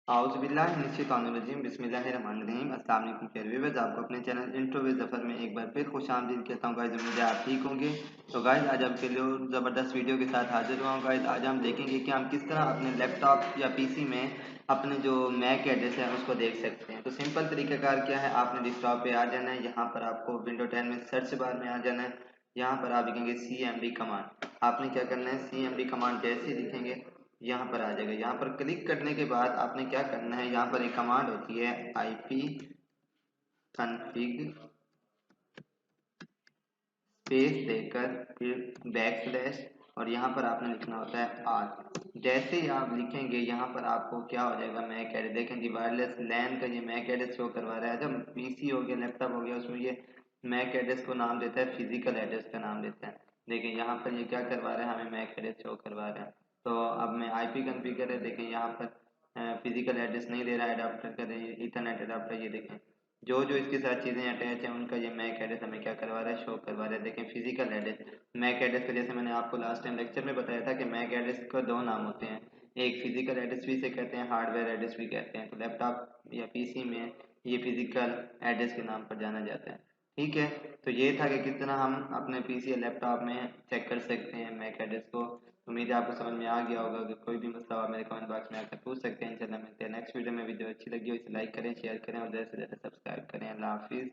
आउज़ुबिल्लाहिमिनश्शैतानिर्रजीम बिस्मिल्लाहिर्रहमानिर्रहीम अस्सलाम वालेकुम प्यारे व्यूअर्स, आपको अपने चैनल इंट्रो विद ज़फ़र में एक बार फिर खुशामदीद कहता हूँ गाइस। उम्मीद है आप ठीक होंगे। तो गाइस आज आपके लिए ज़बरदस्त वीडियो के साथ हाजिर हुआ हूँ गाइस। आज हम देखेंगे कि हम किस तरह अपने लैपटॉप या पीसी में अपने जो मैक एड्रेस है उसको देख सकते हैं। तो सिंपल तरीक़ाकार क्या है, आपने डेस्कटॉप पे आ जाना है। यहाँ पर आपको विंडो 10 में सर्च बार में आ जाना है। यहाँ पर आप लिखेंगे CMD कमांड। आपने क्या करना है, CMD कमांड जैसे ही लिखेंगे यहाँ पर आ जाएगा। यहाँ पर क्लिक करने के बाद आपने क्या करना है, यहाँ पर एक कमांड होती है IP config स्पेस देकर फिर बैकस्लैश और यहाँ पर आपने लिखना होता है R। जैसे ही आप लिखेंगे यहाँ पर आपको क्या हो जाएगा, मैक एड्रेस देखें जी, वायरलेस लैन का ये मैक एड्रेस शो करवा रहा है। जब पीसी हो गया, लैपटॉप हो गया, उसमें ये मैक एड्रेस को नाम देता है, फिजिकल एड्रेस का नाम देता है। देखिए यहाँ पर ये क्या करवा रहा है, हमें मैक एड्रेस शो करवा रहा है। तो अब मैं IP कॉन्फ़िगर है, देखें यहाँ पर फिजिकल एड्रेस नहीं दे रहा है, अडाप्टर का इथरनेट अडाप्टर, ये देखें जो जो इसके साथ चीज़ें अटैच हैं उनका ये मैक एड्रेस हमें क्या करवा रहा है, शो करवा रहा है। देखें फिजिकल एड्रेस, मैक एड्रेस का जैसे मैंने आपको लास्ट टाइम लेक्चर में बताया था कि मैक एड्रेस का दो नाम होते हैं, एक फिजिकल एड्रेस भी इसे कहते हैं, हार्डवेयर एड्रेस भी कहते हैं। तो लैपटॉप या पीसी में ये फिजिकल एड्रेस के नाम पर जाना जाता है। ठीक है, तो ये था कि किस तरह हम अपने पीसी या लैपटॉप में चेक कर सकते हैं मैक एड्रेस को। उम्मीद है आपको समझ में आ गया होगा। कि कोई भी मसला हो आप मेरे कमेंट बॉक्स में आकर पूछ सकते हैं। इंशाल्लाह मिलते हैं नेक्स्ट वीडियो में। वीडियो अच्छी लगी हो इसे लाइक करें, शेयर करें और ज़्यादा से ज़्यादा सब्सक्राइब करें। अल्लाह हाफिज़।